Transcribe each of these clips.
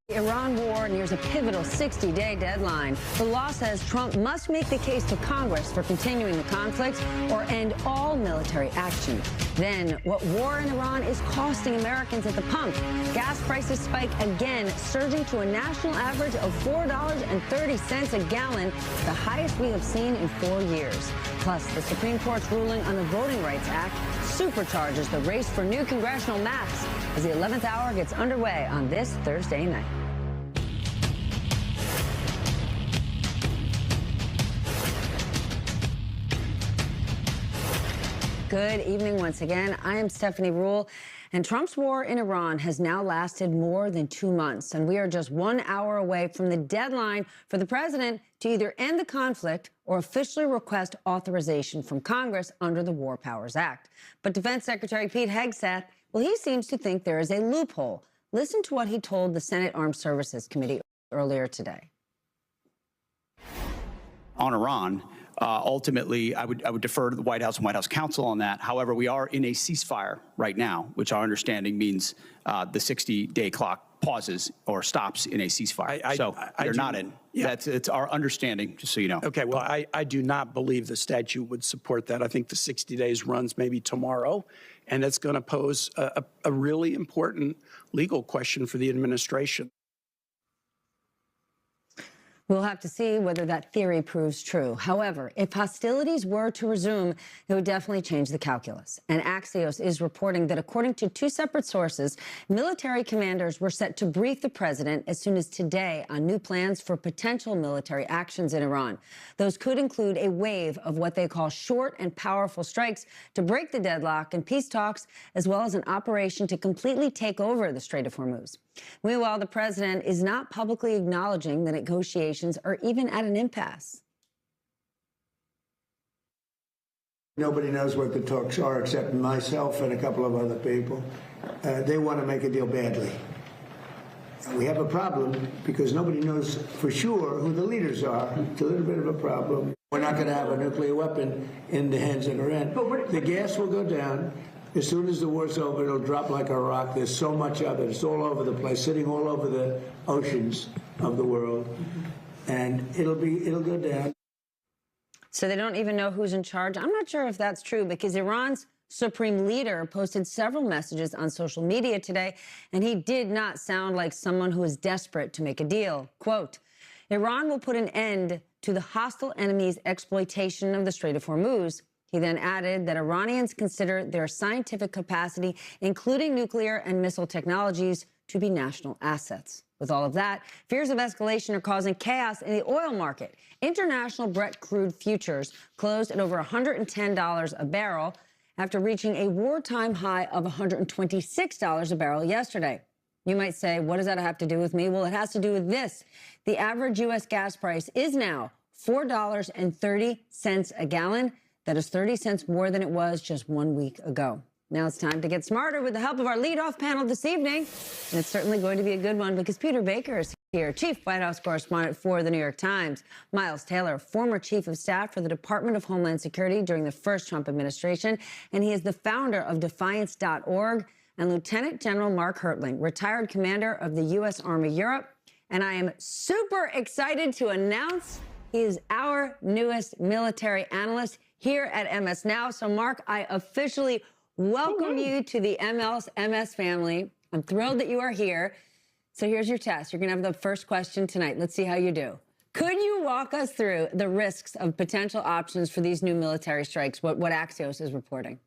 The Iran war nears a pivotal 60-day deadline. The law says Trump must make the case to Congress for continuing the conflict or end all military action. Then, what war in Iran is costing Americans at the pump. Gas prices spike again, surging to a national average of $4.30 a gallon, the highest we have seen in 4 years. Plus, the Supreme Court's ruling on the Voting Rights Act supercharges the race for new congressional maps as the 11th hour gets underway on this Thursday night. Good evening once again. I am Stephanie Ruhle, and Trump's war in Iran has now lasted more than 2 months, and we are just 1 hour away from the deadline for the president to either end the conflict or officially request authorization from Congress under the War Powers Act. But Defense Secretary Pete Hegseth, well, he seems to think there is a loophole. Listen to what he told the Senate Armed Services Committee earlier today. On Iran, ultimately, I would defer to the White House and White House counsel on that. However, we are in a ceasefire right now, which our understanding means the 60-day clock pauses or stops in a ceasefire. They're not in. Yeah. It's our understanding, just so you know. Okay, well, I do not believe the statute would support that. I think the 60 days runs maybe tomorrow, and it's going to pose a really important legal question for the administration. We'll have to see whether that theory proves true. However, if hostilities were to resume, it would definitely change the calculus. And Axios is reporting that according to 2 separate sources, military commanders were set to brief the president as soon as today on new plans for potential military actions in Iran. Those could include a wave of what they call short and powerful strikes to break the deadlock in peace talks, as well as an operation to completely take over the Strait of Hormuz. Meanwhile, the president is not publicly acknowledging the negotiations are even at an impasse. Nobody knows what the talks are except myself and a couple of other people. They want to make a deal badly. We have a problem because nobody knows for sure who the leaders are. It's a little bit of a problem. We're not going to have a nuclear weapon in the hands of Iran. The gas will go down. As soon as the war's over, it'll drop like a rock. There's so much of it. It's all over the place, sitting all over the oceans of the world. And it'll go down. So they don't even know who's in charge? I'm not sure if that's true, because Iran's supreme leader posted several messages on social media today, and he did not sound like someone who is desperate to make a deal. Quote, Iran will put an end to the hostile enemy's exploitation of the Strait of Hormuz. He then added that Iranians consider their scientific capacity, including nuclear and missile technologies, to be national assets. With all of that, fears of escalation are causing chaos in the oil market. International Brent crude futures closed at over $110 a barrel after reaching a wartime high of $126 a barrel yesterday. You might say, what does that have to do with me? Well, it has to do with this. The average U.S. gas price is now $4.30 a gallon. That is 30 cents more than it was just 1 week ago. Now it's time to get smarter with the help of our leadoff panel this evening. And it's certainly going to be a good one because Peter Baker is here, Chief White House Correspondent for The New York Times. Miles Taylor, former Chief of Staff for the Department of Homeland Security during the first Trump administration. And he is the founder of Defiance.org. And Lieutenant General Mark Hertling, retired commander of the U.S. Army Europe. And I am super excited to announce he is our newest military analyst here at MSNOW. So, Mark, I officially welcome you to the MS family. I'm thrilled that you are here. So here's your test. You're going to have the first question tonight. Let's see how you do. Could you walk us through the risks of potential options for these new military strikes, what Axios is reporting?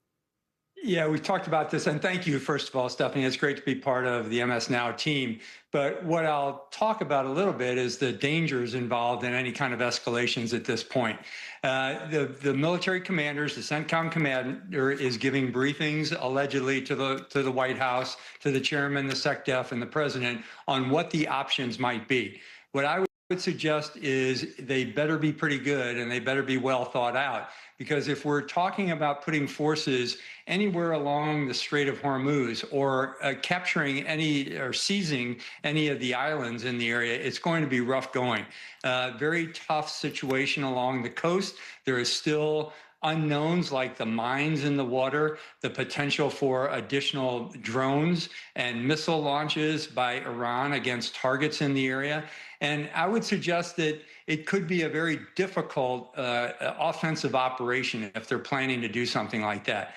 Yeah, we've talked about this, and thank you, first of all, Stephanie. It's great to be part of the MS Now team. But what I'll talk about a little bit is the dangers involved in any kind of escalations at this point. The military commanders, the CENTCOM commander, is giving briefings allegedly to the White House, to the chairman, the SecDef, and the president on what the options might be. What I would suggest is they better be pretty good and they better be well thought out. Because if we're talking about putting forces anywhere along the Strait of Hormuz or capturing any or seizing any of the islands in the area, it's going to be rough going. Very tough situation along the coast. There is still unknowns like the mines in the water, the potential for additional drones and missile launches by Iran against targets in the area. And I would suggest that it could be a very difficult offensive operation if they're planning to do something like that.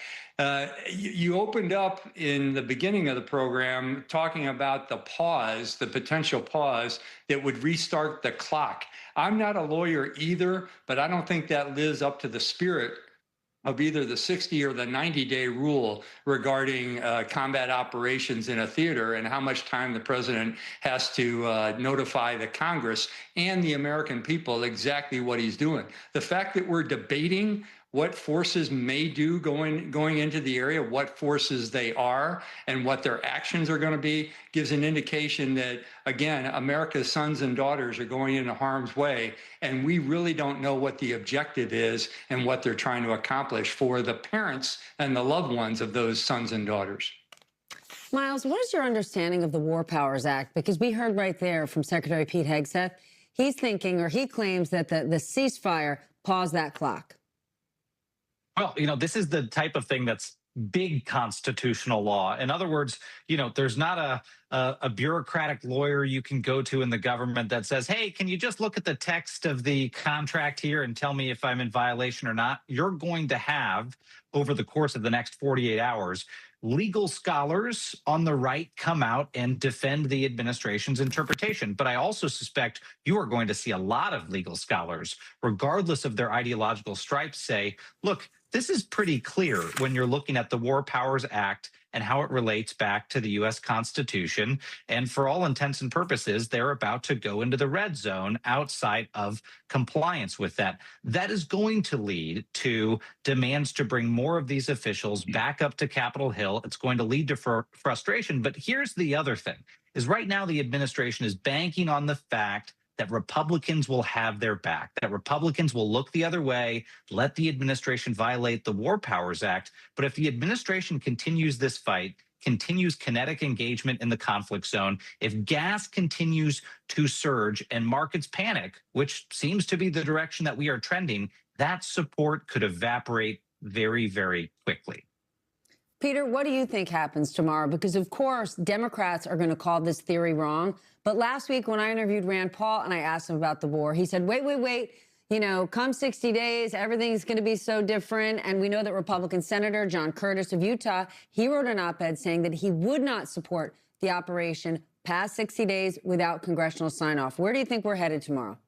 You opened up in the beginning of the program talking about the pause, the potential pause that would restart the clock. I'm not a lawyer either, but I don't think that lives up to the spirit of either the 60 or the 90-day rule regarding combat operations in a theater and how much time the president has to notify the Congress and the American people exactly what he's doing. The fact that we're debating what forces may do going into the area, what forces they are, and what their actions are going to be, gives an indication that, again, America's sons and daughters are going into harm's way, and we really don't know what the objective is and what they're trying to accomplish for the parents and the loved ones of those sons and daughters. Miles, what is your understanding of the War Powers Act? Because we heard right there from Secretary Pete Hegseth, he's thinking, or he claims that the ceasefire paused that clock. Well, this is the type of thing that's big constitutional law. In other words, there's not a bureaucratic lawyer you can go to in the government that says, hey, can you just look at the text of the contract here and tell me if I'm in violation or not? You're going to have, over the course of the next 48 hours, legal scholars on the right come out and defend the administration's interpretation. But I also suspect you are going to see a lot of legal scholars, regardless of their ideological stripes, say, look, this is pretty clear when you're looking at the War Powers Act and how it relates back to the U.S. Constitution. And for all intents and purposes, they're about to go into the red zone outside of compliance with that. That is going to lead to demands to bring more of these officials back up to Capitol Hill. It's going to lead to frustration. But here's the other thing, is right now the administration is banking on the fact that Republicans will have their back, that Republicans will look the other way, let the administration violate the War Powers Act. But if the administration continues this fight, continues kinetic engagement in the conflict zone, if gas continues to surge and markets panic, which seems to be the direction that we are trending, that support could evaporate very, very quickly. Peter, what do you think happens tomorrow? Because, of course, Democrats are going to call this theory wrong. But last week when I interviewed Rand Paul and I asked him about the war, he said, wait, come 60 days, everything's going to be so different. And we know that Republican Senator John Curtis of Utah, he wrote an op-ed saying that he would not support the operation past 60 days without congressional sign-off. Where do you think we're headed tomorrow?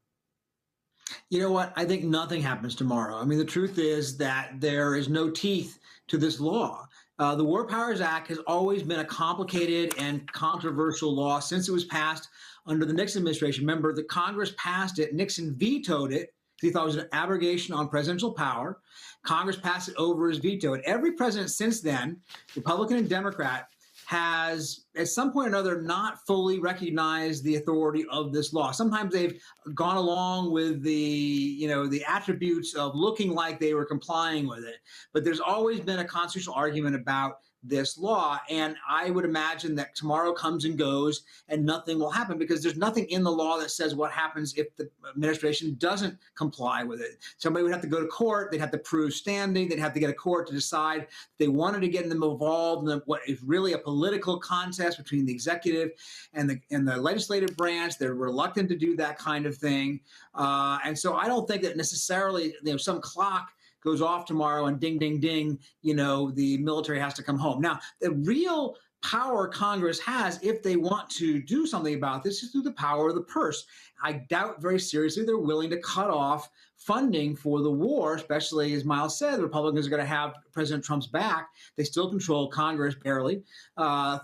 You know what? I think nothing happens tomorrow. I mean, the truth is that there is no teeth to this law. The War Powers Act has always been a complicated and controversial law since it was passed under the Nixon administration. Remember, the Congress passed it. Nixon vetoed it because he thought it was an abrogation on presidential power. Congress passed it over his veto. And every president since then, Republican and Democrat, has at some point or another not fully recognized the authority of this law. Sometimes they've gone along with the attributes of looking like they were complying with it. But there's always been a constitutional argument about this law. And I would imagine that tomorrow comes and goes and nothing will happen because there's nothing in the law that says what happens if the administration doesn't comply with it. Somebody would have to go to court. They'd have to prove standing. They'd have to get a court to decide if they wanted to get them involved in what is really a political contest between the executive and the legislative branch. They're reluctant to do that kind of thing. And so I don't think that necessarily some clock goes off tomorrow and ding, ding, ding, the military has to come home. Now, the real power Congress has, if they want to do something about this, is through the power of the purse. I doubt very seriously they're willing to cut off funding for the war, especially, as Miles said, the Republicans are going to have President Trump's back. They still control Congress barely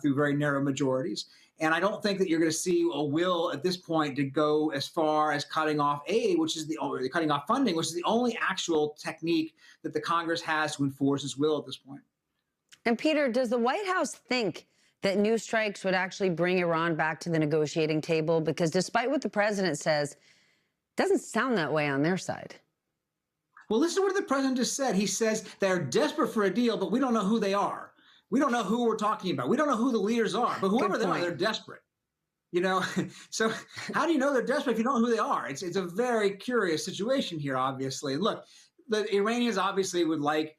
through very narrow majorities. And I don't think that you're going to see a will at this point to go as far as cutting off aid, cutting off funding, which is the only actual technique that the Congress has to enforce its will at this point. And Peter, does the White House think that new strikes would actually bring Iran back to the negotiating table? Because despite what the president says, it doesn't sound that way on their side. Well, listen to what the president just said. He says they're desperate for a deal, but we don't know who they are. We don't know who we're talking about. We don't know who the leaders are, but whoever they are, they're desperate. So how do you know they're desperate if you don't know who they are? It's a very curious situation here, obviously. Look, the Iranians obviously would like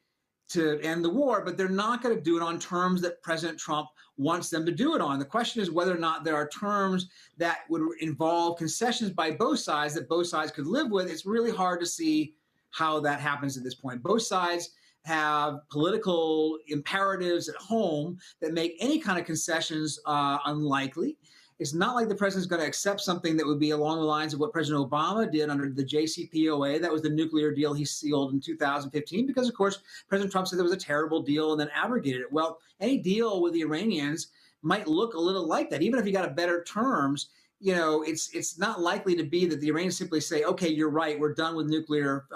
to end the war, but they're not going to do it on terms that President Trump wants them to do it on. The question is whether or not there are terms that would involve concessions by both sides that both sides could live with. It's really hard to see how that happens at this point. Both sides have political imperatives at home that make any kind of concessions unlikely. It's not like the president's going to accept something that would be along the lines of what President Obama did under the JCPOA. That was the nuclear deal he sealed in 2015, because, of course, President Trump said there was a terrible deal and then abrogated it. Well, any deal with the Iranians might look a little like that. Even if you got a better terms, you know, it's not likely to be that the Iranians simply say, okay, you're right, we're done with nuclear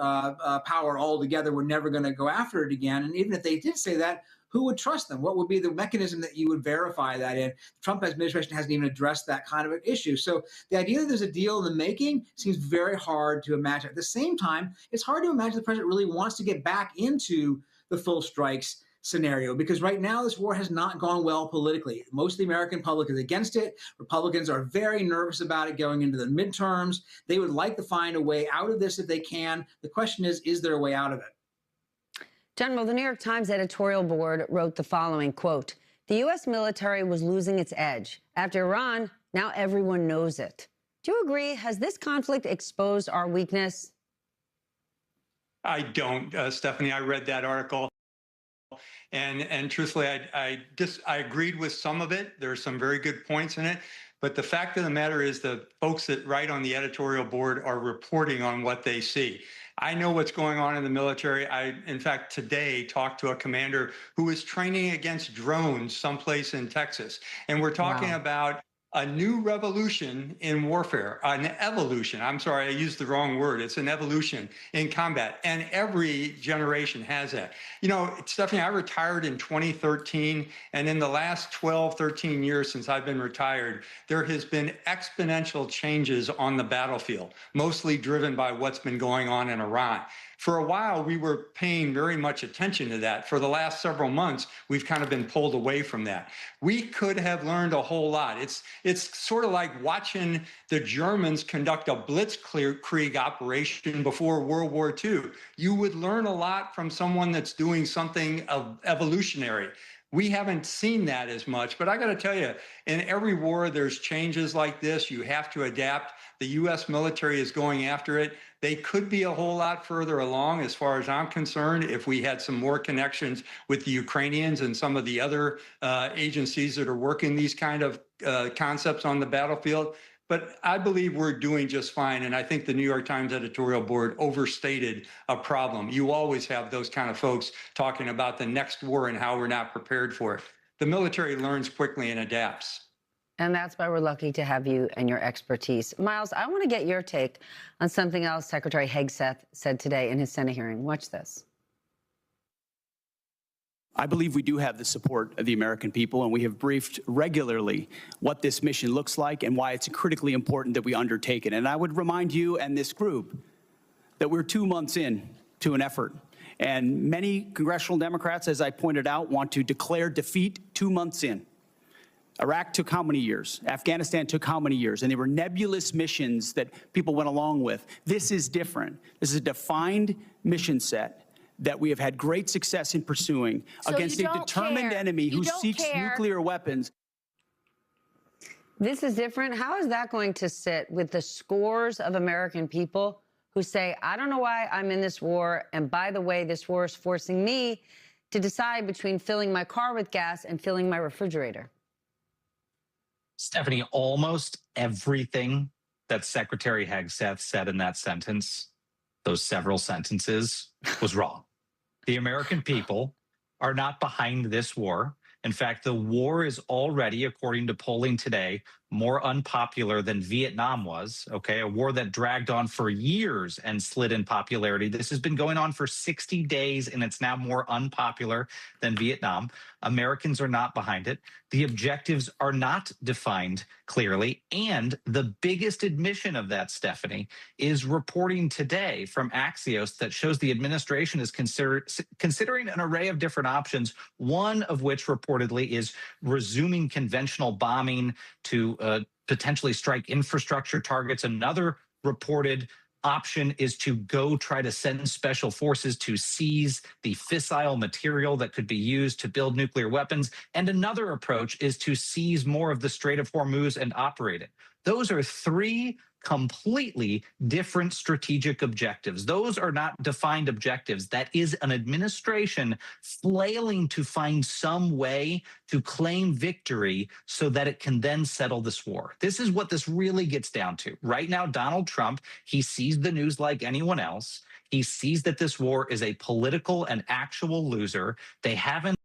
power altogether, we're never going to go after it again. And even if they did say that, who would trust them? What would be the mechanism that you would verify that in? Trump administration hasn't even addressed that kind of an issue. So the idea that there's a deal in the making seems very hard to imagine. At the same time, it's hard to imagine the president really wants to get back into the full strikes scenario, because right now this war has not gone well politically. Most of the American public is against it. Republicans are very nervous about it going into the midterms. They would like to find a way out of this if they can. The question is there a way out of it? General, the New York Times editorial board wrote the following, quote, "The U.S. military was losing its edge. After Iran, now everyone knows it." Do you agree? Has this conflict exposed our weakness? I don't, Stephanie. I read that article. And truthfully, I agreed with some of it. There are some very good points in it. But the fact of the matter is the folks that write on the editorial board are reporting on what they see. I know what's going on in the military. I, in fact, today talked to a commander who is training against drones someplace in Texas. And we're talking about a new revolution in warfare, an evolution. I'm sorry, I used the wrong word. It's an evolution in combat. And every generation has that. You know, Stephanie, I retired in 2013. And in the last 12, 13 years since I've been retired, there has been exponential changes on the battlefield, mostly driven by what's been going on in Iran. For a while, we were paying very much attention to that. For the last several months, we've kind of been pulled away from that. We could have learned a whole lot. It's sort of like watching the Germans conduct a blitzkrieg operation before World War II. You would learn a lot from someone that's doing something evolutionary. We haven't seen that as much, but I got to tell you, in every war, there's changes like this. You have to adapt. The U.S. military is going after it. They could be a whole lot further along, as far as I'm concerned, if we had some more connections with the Ukrainians and some of the other agencies that are working these kind of concepts on the battlefield. But I believe we're doing just fine. And I think the New York Times editorial board overstated a problem. You always have those kind of folks talking about the next war and how we're not prepared for it. The military learns quickly and adapts. And that's why we're lucky to have you and your expertise. Miles, I want to get your take on something else Secretary Hegseth said today in his Senate hearing. Watch this. I believe we do have the support of the American people, and we have briefed regularly what this mission looks like and why it's critically important that we undertake it. And I would remind you and this group that we're 2 months in to an effort. And many congressional Democrats, as I pointed out, want to declare defeat 2 months in. Iraq took how many years? Afghanistan took how many years? And they were nebulous missions that people went along with. This is different. This is a defined mission set that we have had great success in pursuing against a determined enemy who seeks nuclear weapons. This is different. How is that going to sit with the scores of American people who say, I don't know why I'm in this war, and by the way, this war is forcing me to decide between filling my car with gas and filling my refrigerator? Stephanie, almost everything that Secretary Hegseth said in that sentence, those several sentences, was wrong. The American people are not behind this war. In fact, the war is already, according to polling today, more unpopular than Vietnam was, okay? A war that dragged on for years and slid in popularity. This has been going on for 60 days, and it's now more unpopular than Vietnam. Americans are not behind it. The objectives are not defined clearly. And the biggest admission of that, Stephanie, is reporting today from Axios that shows the administration is considering an array of different options, one of which reportedly is resuming conventional bombing to potentially strike infrastructure targets. Another reported option is to go try to send special forces to seize the fissile material that could be used to build nuclear weapons. And another approach is to seize more of the Strait of Hormuz and operate it. Those are three completely different strategic objectives. Those are not defined objectives. That is an administration flailing to find some way to claim victory so that it can then settle this war. This is what this really gets down to. Right now, Donald Trump, he sees the news like anyone else. He sees that this war is a political and actual loser. They haven't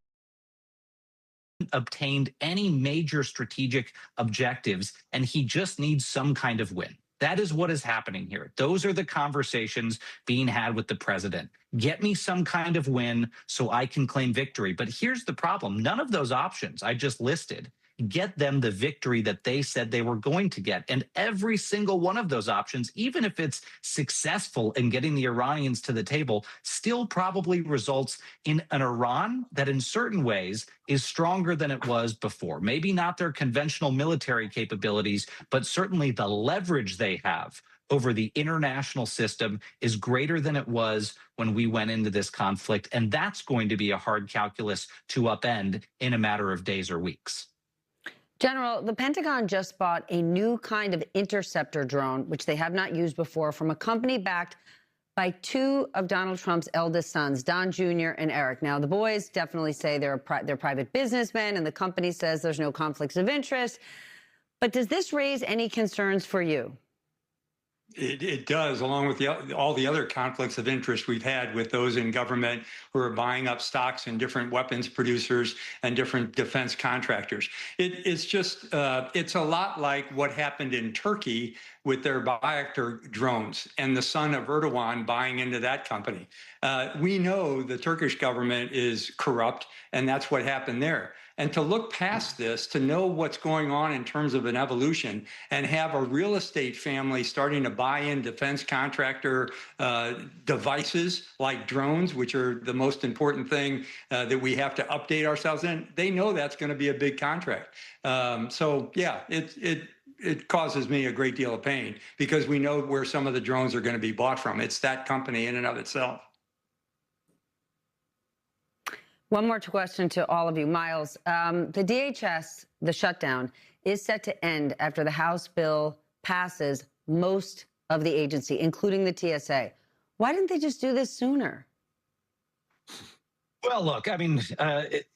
obtained any major strategic objectives, and he just needs some kind of win. That is what is happening here. Those are the conversations being had with the president. Get me some kind of win so I can claim victory. But here's the problem. None of those options I just listed get them the victory that they said they were going to get. And every single one of those options, even if it's successful in getting the Iranians to the table, still probably results in an Iran that in certain ways is stronger than it was before. Maybe not their conventional military capabilities, but certainly the leverage they have over the international system is greater than it was when we went into this conflict. And that's going to be a hard calculus to upend in a matter of days or weeks. General, the Pentagon just bought a new kind of interceptor drone, which they have not used before, from a company backed by two of Donald Trump's eldest sons, Don Jr. and Eric. Now, the boys definitely say they're private businessmen, and the company says there's no conflicts of interest. But does this raise any concerns for you? It does, along with all the other conflicts of interest we've had with those in government who are buying up stocks in different weapons producers and different defense contractors. It's just, it's a lot like what happened in Turkey with their Bayraktar drones and the son of Erdogan buying into that company. We know the Turkish government is corrupt, and that's what happened there. And to look past this, to know what's going on in terms of an evolution, and have a real estate family starting to buy in defense contractor devices like drones, which are the most important thing that we have to update ourselves in, they know that's going to be a big contract. So yeah, it causes me a great deal of pain because we know where some of the drones are going to be bought from. It's that company in and of itself. One more question to all of you. Miles, the DHS, the shutdown, is set to end after the House bill passes most of the agency, including the TSA. Why didn't they just do this sooner? Well, look, I mean,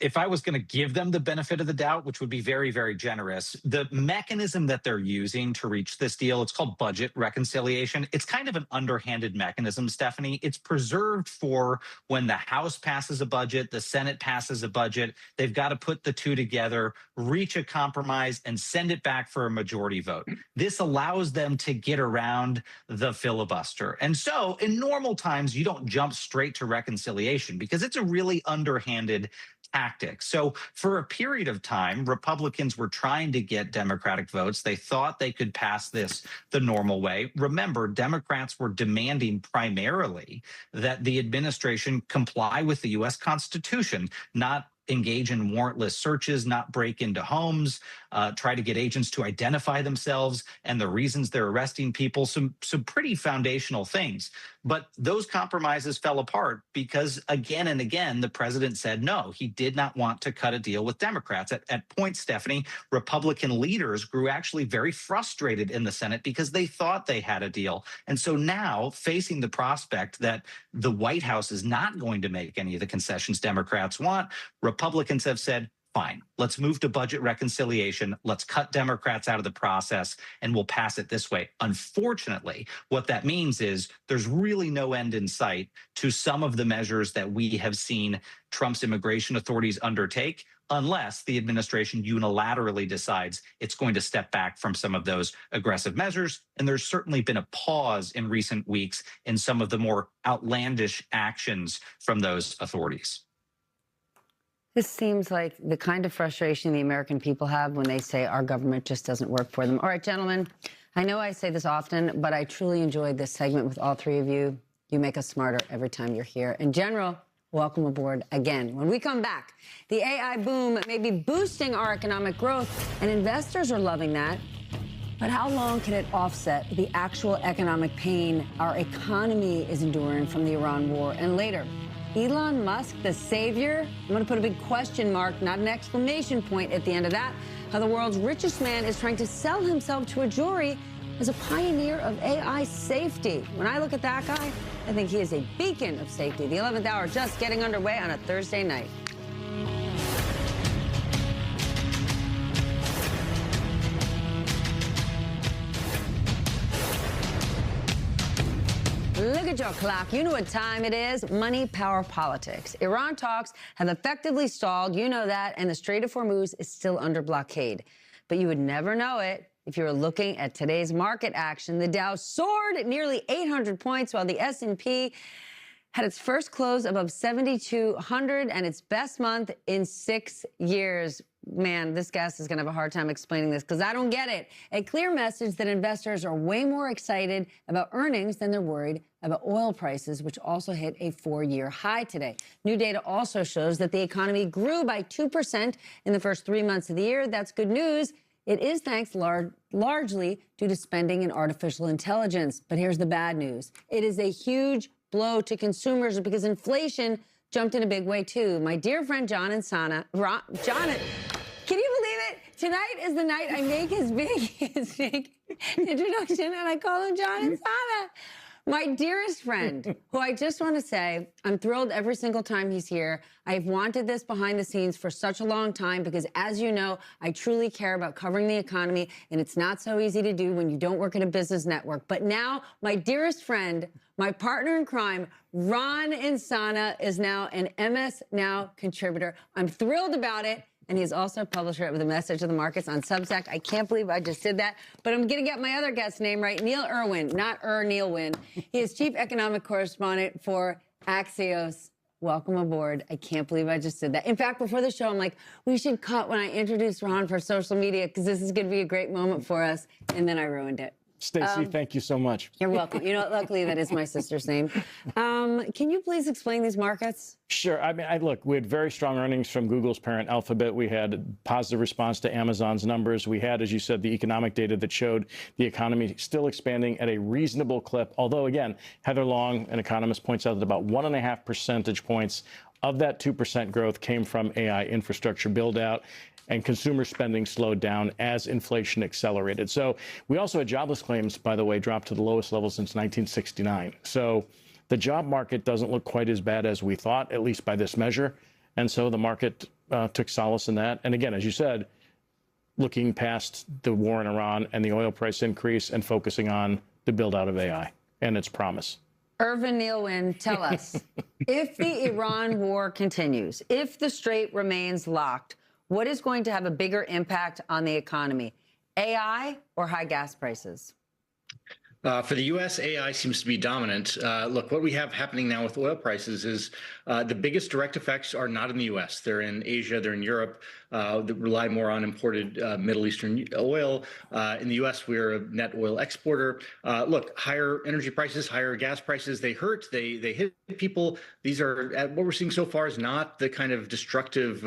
if I was going to give them the benefit of the doubt, which would be very, very generous, the mechanism that they're using to reach this deal, it's called budget reconciliation. It's kind of an underhanded mechanism, Stephanie. It's preserved for when the House passes a budget, the Senate passes a budget. They've got to put the two together, reach a compromise, and send it back for a majority vote. This allows them to get around the filibuster. And so in normal times, you don't jump straight to reconciliation because it's a really underhanded tactic. So for a period of time, Republicans were trying to get Democratic votes. They thought they could pass this the normal way. Remember, Democrats were demanding primarily that the administration comply with the U.S. Constitution, not engage in warrantless searches, not break into homes, try to get agents to identify themselves and the reasons they're arresting people, some pretty foundational things. But those compromises fell apart because again and again, the president said no, he did not want to cut a deal with Democrats. At points, Stephanie, Republican leaders grew actually very frustrated in the Senate because they thought they had a deal. And so now, facing the prospect that the White House is not going to make any of the concessions Democrats want, Republicans have said, fine, let's move to budget reconciliation. Let's cut Democrats out of the process and we'll pass it this way. Unfortunately, what that means is there's really no end in sight to some of the measures that we have seen Trump's immigration authorities undertake, unless the administration unilaterally decides it's going to step back from some of those aggressive measures. And there's certainly been a pause in recent weeks in some of the more outlandish actions from those authorities. This seems like the kind of frustration the American people have when they say our government just doesn't work for them. All right, gentlemen, I know I say this often, but I truly enjoyed this segment with all three of you. You make us smarter every time you're here. And General, welcome aboard again. When we come back, the AI boom may be boosting our economic growth, and investors are loving that. But how long can it offset the actual economic pain our economy is enduring from the Iran war? And later, Elon Musk, the savior? I'm going to put a big question mark, not an exclamation point at the end of that. How the world's richest man is trying to sell himself to a jury as a pioneer of AI safety. When I look at that guy, I think he is a beacon of safety. The 11th hour just getting underway on a Thursday night. Look at your clock. You know what time it is. Money, power, politics. Iran talks have effectively stalled. You know that. And the Strait of Hormuz is still under blockade. But you would never know it if you were looking at today's market action. The Dow soared at nearly 800 points, while the S&P had its first close above 7,200 and its best month in 6 years. Man, this guest is going to have a hard time explaining this because I don't get it. A clear message that investors are way more excited about earnings than they're worried about oil prices, which also hit a 4-year high today. New data also shows that the economy grew by 2% in the first 3 months of the year. That's good news. It is thanks largely due to spending in artificial intelligence. But here's the bad news. It is a huge blow to consumers because inflation jumped in a big way, too. My dear friend John Insana, John, can you believe it? Tonight is the night I make his big introduction, and I call him John Insana. My dearest friend, who I just want to say, I'm thrilled every single time he's here. I've wanted this behind the scenes for such a long time because, as you know, I truly care about covering the economy, and it's not so easy to do when you don't work at a business network. But now, my dearest friend, my partner in crime, Ron Insana, is now an MSNOW contributor. I'm thrilled about it. And he's also publisher of The Message of the Markets on Substack. I can't believe I just did that. But I'm going to get my other guest's name right. Neil Irwin, not Neil Wynn. He is chief economic correspondent for Axios. Welcome aboard. I can't believe I just did that. In fact, before the show, I'm like, we should cut when I introduce Ron for social media because this is going to be a great moment for us. And then I ruined it. Stacey, thank you so much. You're welcome. You know, luckily that is my sister's name. Can you please explain these markets? Sure. I mean, look, we had very strong earnings from Google's parent Alphabet. We had positive response to Amazon's numbers. We had, as you said, the economic data that showed the economy still expanding at a reasonable clip. Although, again, Heather Long, an economist, points out that about 1.5 percentage points of that 2% growth came from AI infrastructure build out. And consumer spending slowed down as inflation accelerated. So we also had jobless claims, by the way, dropped to the lowest level since 1969. So the job market doesn't look quite as bad as we thought, at least by this measure. And so the market took solace in that. And again, as you said, looking past the war in Iran and the oil price increase and focusing on the build out of AI and its promise. Irvin Nealwyn, tell us, if the Iran war continues, if the strait remains locked, what is going to have a bigger impact on the economy, AI or high gas prices? For the U.S., AI seems to be dominant. Look, what we have happening now with oil prices is the biggest direct effects are not in the U.S. They're in Asia, they're in Europe, that rely more on imported Middle Eastern oil. In the U.S., we're a net oil exporter. Look, higher energy prices, higher gas prices, they hurt, they hit people. These are, what we're seeing so far is not the kind of destructive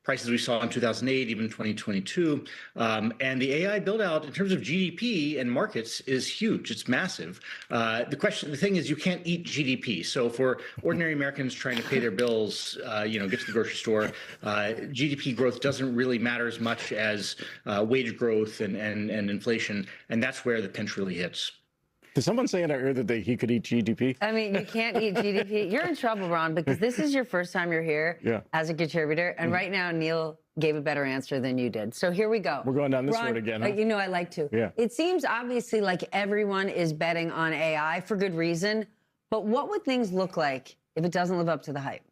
prices we saw in 2008, even 2022. And the AI build out in terms of GDP and markets is huge. It's massive. The thing is, you can't eat GDP. So for ordinary Americans trying to pay their bills, get to the grocery store, GDP growth doesn't really matter as much as wage growth and inflation. And that's where the pinch really hits. Did someone say in our ear that he could eat GDP? I mean, you can't eat GDP. You're in trouble, Ron, because this is your first time you're here as a contributor. And right now, Neil gave a better answer than you did. So here we go. We're going down this Ron, road again. Huh? You know I like to. Yeah. It seems obviously like everyone is betting on AI for good reason. But what would things look like if it doesn't live up to the hype?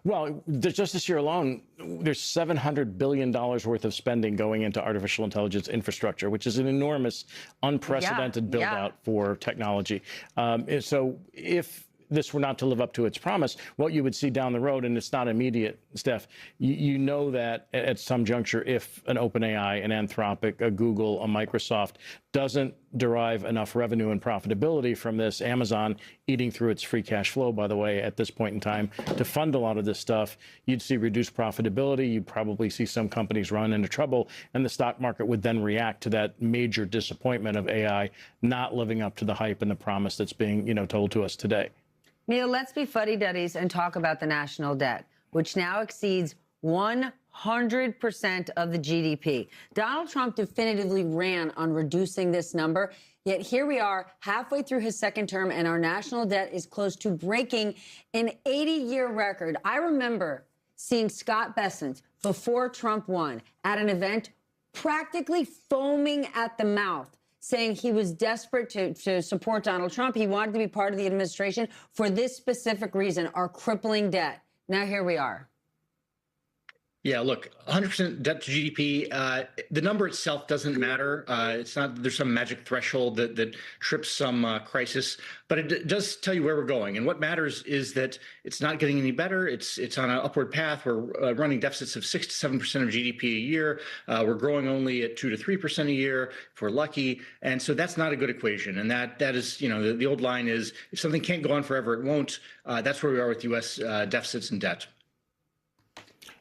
Well, just this year alone, there's $700 billion worth of spending going into artificial intelligence infrastructure, which is an enormous, unprecedented build out for technology. So if this were not to live up to its promise, what you would see down the road, and it's not immediate, Steph, you know that at some juncture, if an OpenAI, an Anthropic, a Google, a Microsoft doesn't derive enough revenue and profitability from this, Amazon eating through its free cash flow, by the way, at this point in time, to fund a lot of this stuff, you'd see reduced profitability. You'd probably see some companies run into trouble, and the stock market would then react to that major disappointment of AI not living up to the hype and the promise that's being, told to us today. Neil, let's be fuddy-duddies and talk about the national debt, which now exceeds 100% of the GDP. Donald Trump definitively ran on reducing this number, yet here we are halfway through his second term, and our national debt is close to breaking an 80-year record. I remember seeing Scott Bessent before Trump won at an event practically foaming at the mouth, saying he was desperate to support Donald Trump. He wanted to be part of the administration for this specific reason, our crippling debt. Now here we are. Yeah, look, 100% debt to GDP, the number itself doesn't matter. It's not there's some magic threshold that trips some crisis, but it does tell you where we're going. And what matters is that it's not getting any better. It's on an upward path. We're running deficits of 6 to 7% of GDP a year. We're growing only at 2 to 3% a year if we're lucky. And so that's not a good equation. And that is, the old line is, if something can't go on forever, it won't. That's where we are with U.S. deficits and debt.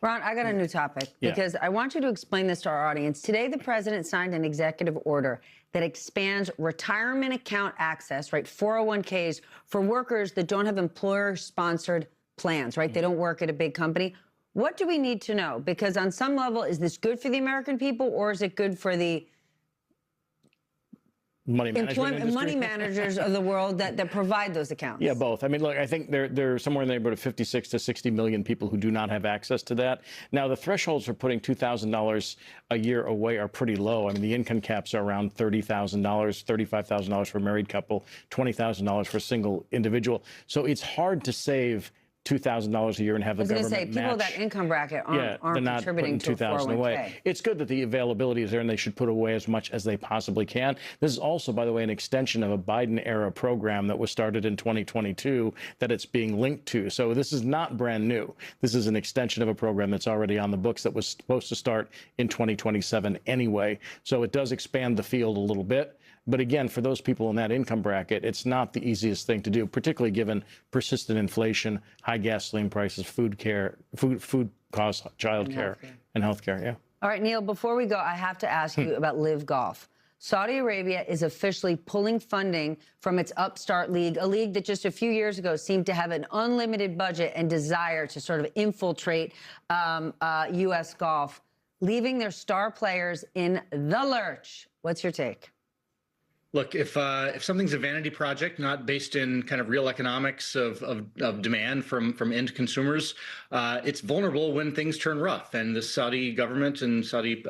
Ron, I got a new topic because I want you to explain this to our audience. Today, the president signed an executive order that expands retirement account access, right, 401ks for workers that don't have employer-sponsored plans, right? They don't work at a big company. What do we need to know? Because on some level, is this good for the American people, or is it good for the money managers of the world that provide those accounts? Yeah, both. I mean, look, I think there are somewhere in the neighborhood of 56 to 60 million people who do not have access to that. Now, the thresholds for putting $2,000 a year away are pretty low. I mean, the income caps are around $30,000, $35,000 for a married couple, $20,000 for a single individual. So it's hard to save $2,000 a year and have the government match. I was going to say, people with that income bracket aren't contributing to a 401k. Away. It's good that the availability is there and they should put away as much as they possibly can. This is also, by the way, an extension of a Biden-era program that was started in 2022 that it's being linked to. So this is not brand new. This is an extension of a program that's already on the books that was supposed to start in 2027 anyway. So it does expand the field a little bit. But again, for those people in that income bracket, it's not the easiest thing to do, particularly given persistent inflation, high gasoline prices, food costs, child care, and health care. Yeah. All right, Neil, before we go, I have to ask you about Live Golf. Saudi Arabia is officially pulling funding from its upstart league, a league that just a few years ago seemed to have an unlimited budget and desire to sort of infiltrate U.S. golf, leaving their star players in the lurch. What's your take? Look, if something's a vanity project, not based in kind of real economics of demand from end consumers, it's vulnerable when things turn rough. And the Saudi government and Saudi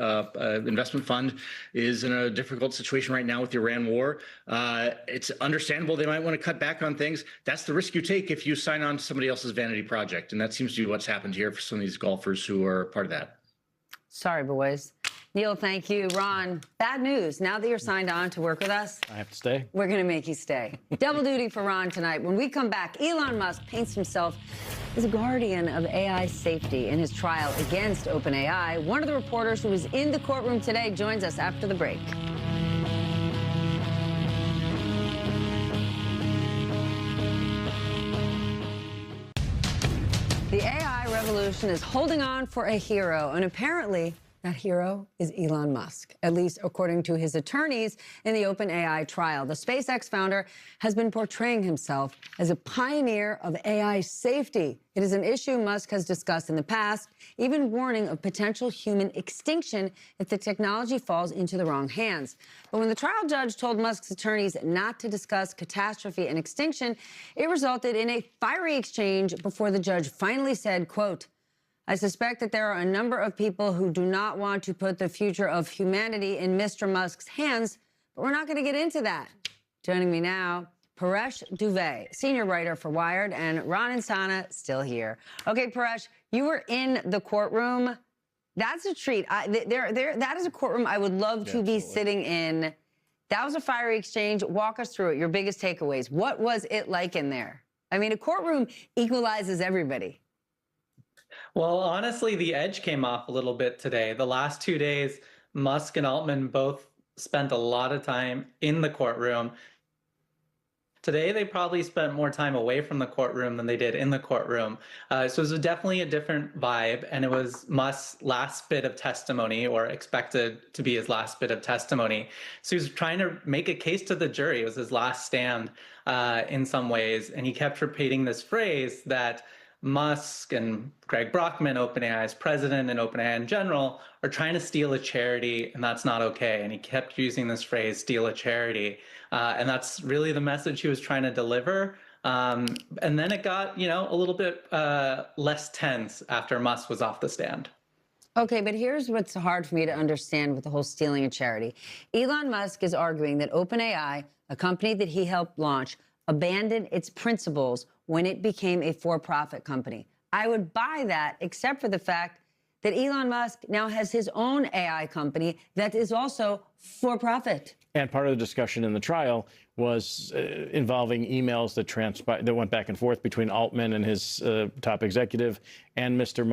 investment fund is in a difficult situation right now with the Iran war. It's understandable they might want to cut back on things. That's the risk you take if you sign on to somebody else's vanity project. And that seems to be what's happened here for some of these golfers who are part of that. Sorry, boys. Neil, thank you. Ron, bad news. Now that you're signed on to work with us, I have to stay. We're going to make you stay. Double duty for Ron tonight. When we come back, Elon Musk paints himself as a guardian of AI safety in his trial against OpenAI. One of the reporters who was in the courtroom today joins us after the break. The AI revolution is holding on for a hero, and apparently that hero is Elon Musk, at least according to his attorneys in the OpenAI trial. The SpaceX founder has been portraying himself as a pioneer of AI safety. It is an issue Musk has discussed in the past, even warning of potential human extinction if the technology falls into the wrong hands. But when the trial judge told Musk's attorneys not to discuss catastrophe and extinction, it resulted in a fiery exchange before the judge finally said, quote, "I suspect that there are a number of people who do not want to put the future of humanity in Mr. Musk's hands, but we're not going to get into that." Joining me now, Paresh Duvey, senior writer for Wired, and Ron Insana, still here. Okay, Paresh, you were in the courtroom. That's a treat. That is a courtroom I would love to be sitting in. That was a fiery exchange. Walk us through it, your biggest takeaways. What was it like in there? I mean, a courtroom equalizes everybody. Well, honestly, the edge came off a little bit today. The last 2 days, Musk and Altman both spent a lot of time in the courtroom. Today, they probably spent more time away from the courtroom than they did in the courtroom. So it was definitely a different vibe, and it was Musk's last bit of testimony, or expected to be his last bit of testimony. So he was trying to make a case to the jury. It was his last stand in some ways, and he kept repeating this phrase that Musk and Greg Brockman, OpenAI's president, and OpenAI in general, are trying to steal a charity, and that's not okay. And he kept using this phrase, steal a charity. And that's really the message he was trying to deliver. And then it got, a little bit less tense after Musk was off the stand. Okay, but here's what's hard for me to understand with the whole stealing a charity. Elon Musk is arguing that OpenAI, a company that he helped launch, abandoned its principles when it became a for-profit company. I would buy that, except for the fact that Elon Musk now has his own AI company that is also for-profit. And part of the discussion in the trial was involving emails that went back and forth between Altman and his top executive and Mr.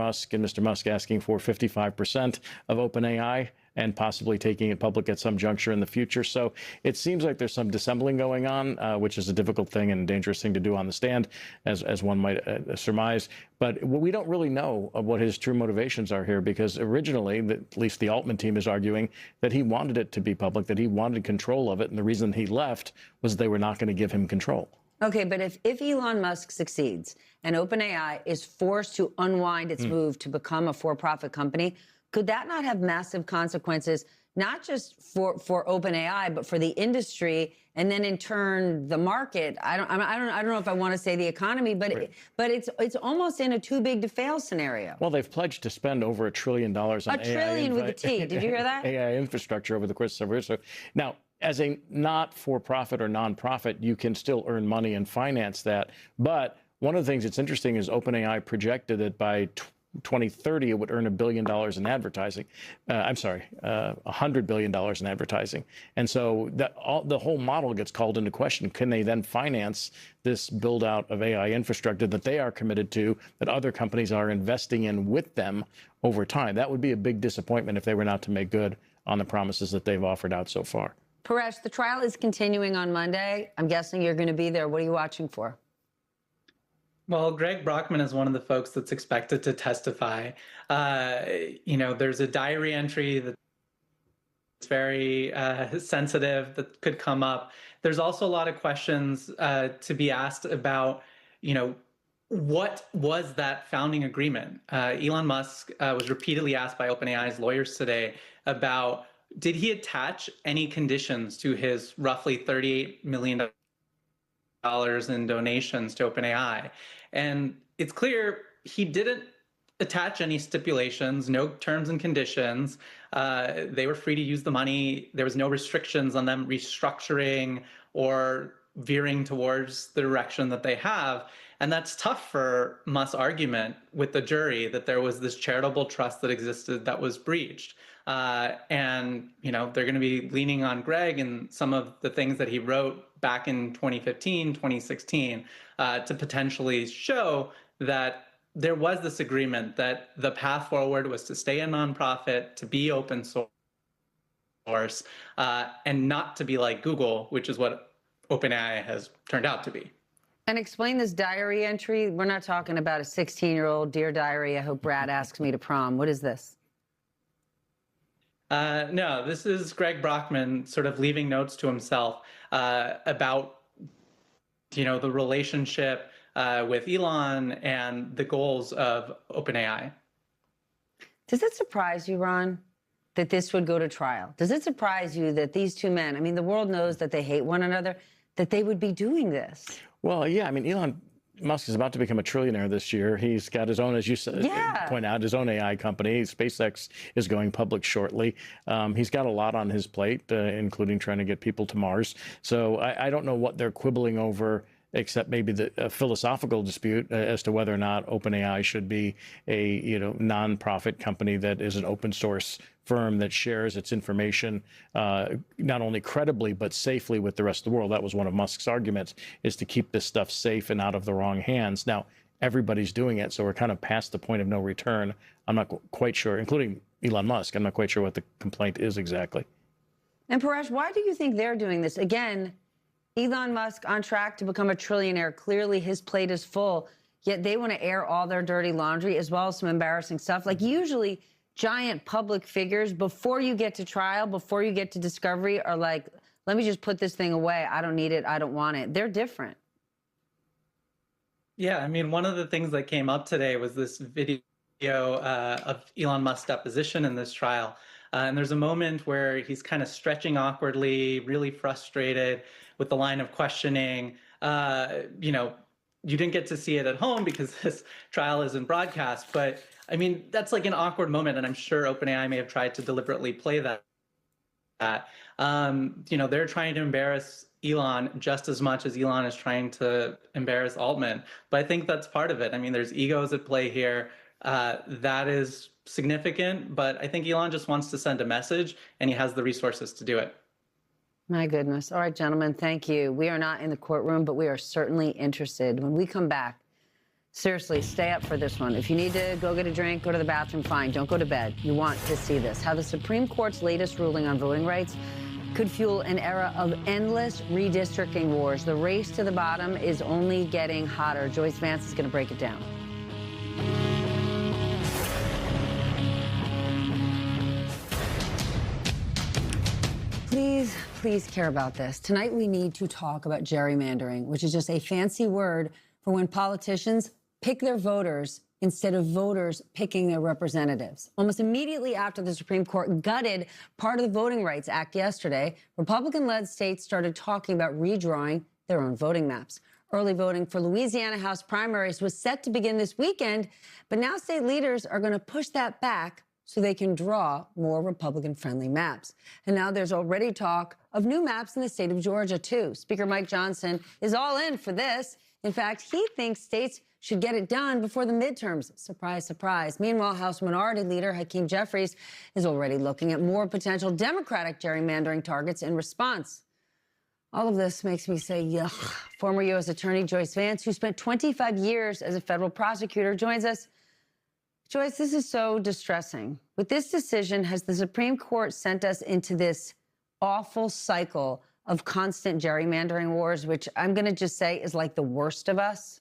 Musk asking for 55% of OpenAI and possibly taking it public at some juncture in the future. So it seems like there's some dissembling going on, which is a difficult thing and a dangerous thing to do on the stand, as one might surmise. But we don't really know what his true motivations are here, because originally, at least the Altman team is arguing that he wanted it to be public, that he wanted control of it. And the reason he left was they were not going to give him control. Okay, but if Elon Musk succeeds and OpenAI is forced to unwind its move to become a for-profit company, could that not have massive consequences, not just for OpenAI, but for the industry, and then in turn the market? I don't know if I want to say the economy, but Right. it's almost in a too big to fail scenario. Well, they've pledged to spend over $1 trillion on AI. $1 trillion with a T. Did you hear that? AI infrastructure over the course of several years. So now, as a not-for-profit or nonprofit, you can still earn money and finance that. But one of the things that's interesting is OpenAI projected that by 2030, it would earn $1 billion in advertising. $100 billion in advertising. And so the whole model gets called into question. Can they then finance this build out of AI infrastructure that they are committed to, that other companies are investing in with them over time? That would be a big disappointment if they were not to make good on the promises that they've offered out so far. Paresh, the trial is continuing on Monday. I'm guessing you're going to be there. What are you watching for? Well, Greg Brockman is one of the folks that's expected to testify. There's a diary entry that's very sensitive that could come up. There's also a lot of questions to be asked about, what was that founding agreement? Elon Musk was repeatedly asked by OpenAI's lawyers today about, did he attach any conditions to his roughly $38 million in donations to OpenAI? And it's clear he didn't attach any stipulations, no terms and conditions. They were free to use the money. There was no restrictions on them restructuring or veering towards the direction that they have. And that's tough for Musk's argument with the jury that there was this charitable trust that existed that was breached. And they're going to be leaning on Greg and some of the things that he wrote back in 2015, 2016, to potentially show that there was this agreement that the path forward was to stay a nonprofit, to be open source, and not to be like Google, which is what OpenAI has turned out to be. And explain this diary entry. We're not talking about a 16-year-old, dear diary, I hope Brad asks me to prom. What is this? No, this is Greg Brockman sort of leaving notes to himself about, the relationship with Elon and the goals of OpenAI. Does it surprise you, Ron, that this would go to trial? Does it surprise you that these two men, I mean, the world knows that they hate one another, that they would be doing this? Well, yeah, I mean, Elon Musk is about to become a trillionaire this year. He's got his own, as you said, point out, his own AI company. SpaceX is going public shortly. He's got a lot on his plate, including trying to get people to Mars. So I don't know what they're quibbling over except maybe a philosophical dispute as to whether or not OpenAI should be a nonprofit company that is an open source firm that shares its information not only credibly but safely with the rest of the world. That was one of Musk's arguments, is to keep this stuff safe and out of the wrong hands. Now, everybody's doing it, so we're kind of past the point of no return. I'm not quite sure, including Elon Musk. I'm not quite sure what the complaint is exactly. And Paresh, why do you think they're doing this? Again, Elon Musk on track to become a trillionaire. Clearly his plate is full, yet they want to air all their dirty laundry as well as some embarrassing stuff. Like usually giant public figures, before you get to trial, before you get to discovery, are like, let me just put this thing away. I don't need it. I don't want it. They're different. Yeah, I mean, one of the things that came up today was this video of Elon Musk's deposition in this trial. And there's a moment where he's kind of stretching awkwardly, really frustrated with the line of questioning. You didn't get to see it at home because this trial isn't broadcast. But I mean, that's like an awkward moment. And I'm sure OpenAI may have tried to deliberately play that. They're trying to embarrass Elon just as much as Elon is trying to embarrass Altman. But I think that's part of it. I mean, there's egos at play here. That is significant, but I think Elon just wants to send a message and he has the resources to do it. My goodness. All right, gentlemen, thank you. We are not in the courtroom, but we are certainly interested. When we come back, seriously, stay up for this one. If you need to go get a drink, go to the bathroom, fine. Don't go to bed. You want to see this. How the Supreme Court's latest ruling on voting rights could fuel an era of endless redistricting wars. The race to the bottom is only getting hotter. Joyce Vance is going to break it down. Please care about this. Tonight, we need to talk about gerrymandering, which is just a fancy word for when politicians pick their voters instead of voters picking their representatives. Almost immediately after the Supreme Court gutted part of the Voting Rights Act yesterday, Republican-led states started talking about redrawing their own voting maps. Early voting for Louisiana House primaries was set to begin this weekend, but now state leaders are going to push that back so they can draw more Republican-friendly maps. And now there's already talk of new maps in the state of Georgia, too. Speaker Mike Johnson is all in for this. In fact, he thinks states should get it done before the midterms. Surprise, surprise. Meanwhile, House Minority Leader Hakeem Jeffries is already looking at more potential Democratic gerrymandering targets in response. All of this makes me say, yuck. Former U.S. Attorney Joyce Vance, who spent 25 years as a federal prosecutor, joins us. Joyce, this is so distressing. With this decision, has the Supreme Court sent us into this awful cycle of constant gerrymandering wars, which I'm going to just say is like the worst of us?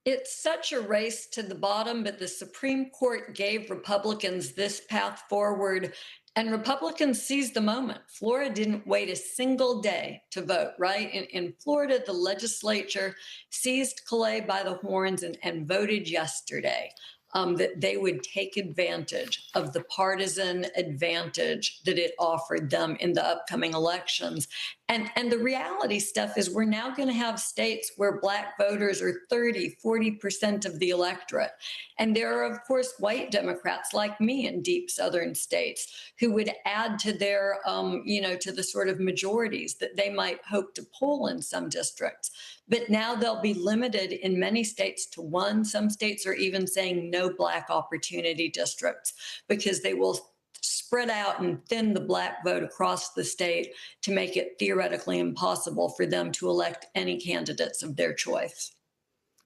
It's such a race to the bottom, but the Supreme Court gave Republicans this path forward, and Republicans seized the moment. Florida didn't wait a single day to vote, right? In Florida, the legislature seized Calais by the horns and voted yesterday that they would take advantage of the partisan advantage that it offered them in the upcoming elections. And the reality stuff is we're now going to have states where Black voters are 30, 40% of the electorate. And there are, of course, white Democrats like me in deep Southern states who would add to their, to the sort of majorities that they might hope to pull in some districts. But now they'll be limited in many states to one. Some states are even saying no Black opportunity districts because they will spread out and thin the Black vote across the state to make it theoretically impossible for them to elect any candidates of their choice.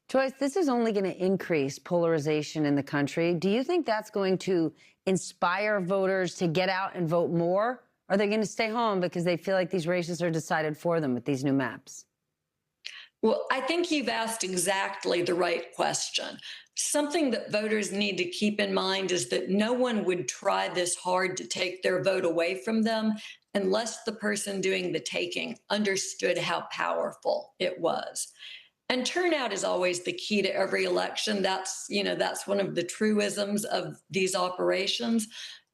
Joyce, this is only going to increase polarization in the country. Do you think that's going to inspire voters to get out and vote more? Or are they going to stay home because they feel like these races are decided for them with these new maps? Well, I think you've asked exactly the right question. Something that voters need to keep in mind is that no one would try this hard to take their vote away from them unless the person doing the taking understood how powerful it was. And turnout is always the key to every election. That's one of the truisms of these operations.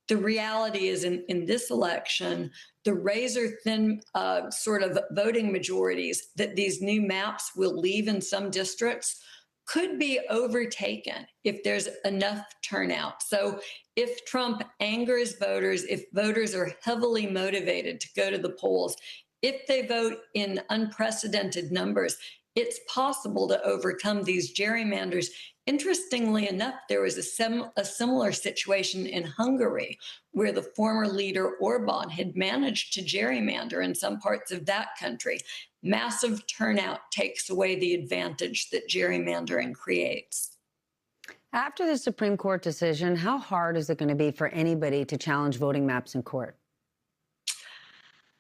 The reality is in this election, the razor-thin sort of voting majorities that these new maps will leave in some districts could be overtaken if there's enough turnout. So if Trump angers voters, if voters are heavily motivated to go to the polls, if they vote in unprecedented numbers, it's possible to overcome these gerrymanders. Interestingly enough, there was a similar situation in Hungary where the former leader Orban had managed to gerrymander in some parts of that country. Massive turnout takes away the advantage that gerrymandering creates. After the Supreme Court decision, how hard is it going to be for anybody to challenge voting maps in court?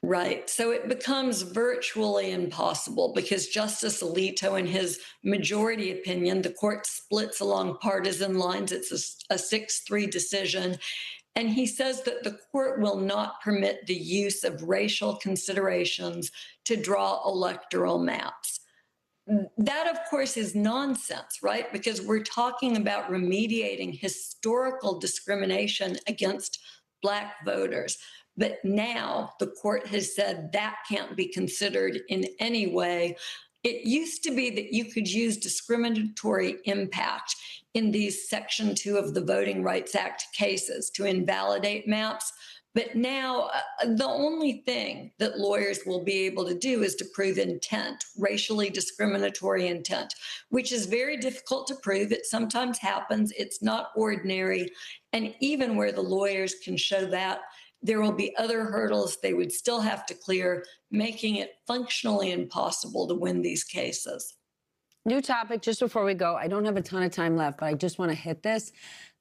Right. So it becomes virtually impossible because Justice Alito, in his majority opinion, the court splits along partisan lines. It's a 6-3 decision. And he says that the court will not permit the use of racial considerations to draw electoral maps. That, of course, is nonsense, right? Because we're talking about remediating historical discrimination against Black voters. But now the court has said that can't be considered in any way. It used to be that you could use discriminatory impact in these Section 2 of the Voting Rights Act cases to invalidate maps. But now the only thing that lawyers will be able to do is to prove intent, racially discriminatory intent, which is very difficult to prove. It sometimes happens. It's not ordinary. And even where the lawyers can show that, there will be other hurdles they would still have to clear, making it functionally impossible to win these cases. New topic just before we go. I don't have a ton of time left, but I just want to hit this.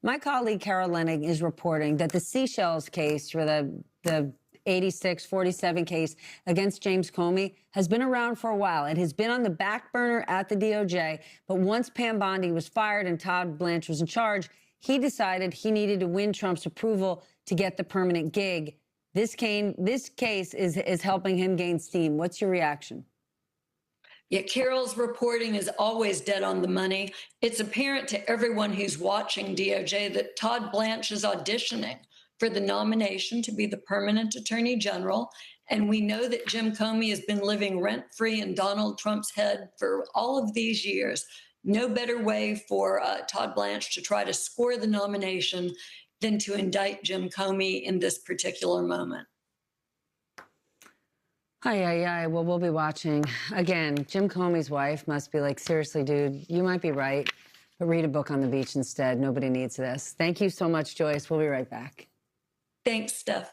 My colleague Carol Leonnig is reporting that the Seychelles case, for the 86-47 case against James Comey, has been around for a while. It has been on the back burner at the DOJ, but once Pam Bondi was fired and Todd Blanche was in charge, he decided he needed to win Trump's approval to get the permanent gig. This case is helping him gain steam. What's your reaction? Yeah, Carol's reporting is always dead on the money. It's apparent to everyone who's watching DOJ that Todd Blanche is auditioning for the nomination to be the permanent attorney general. And we know that Jim Comey has been living rent-free in Donald Trump's head for all of these years. No better way for Todd Blanche to try to score the nomination than to indict Jim Comey in this particular moment. Well, we'll be watching. Again, Jim Comey's wife must be like, seriously, dude, you might be right, but read a book on the beach instead. Nobody needs this. Thank you so much, Joyce. We'll be right back. Thanks, Steph.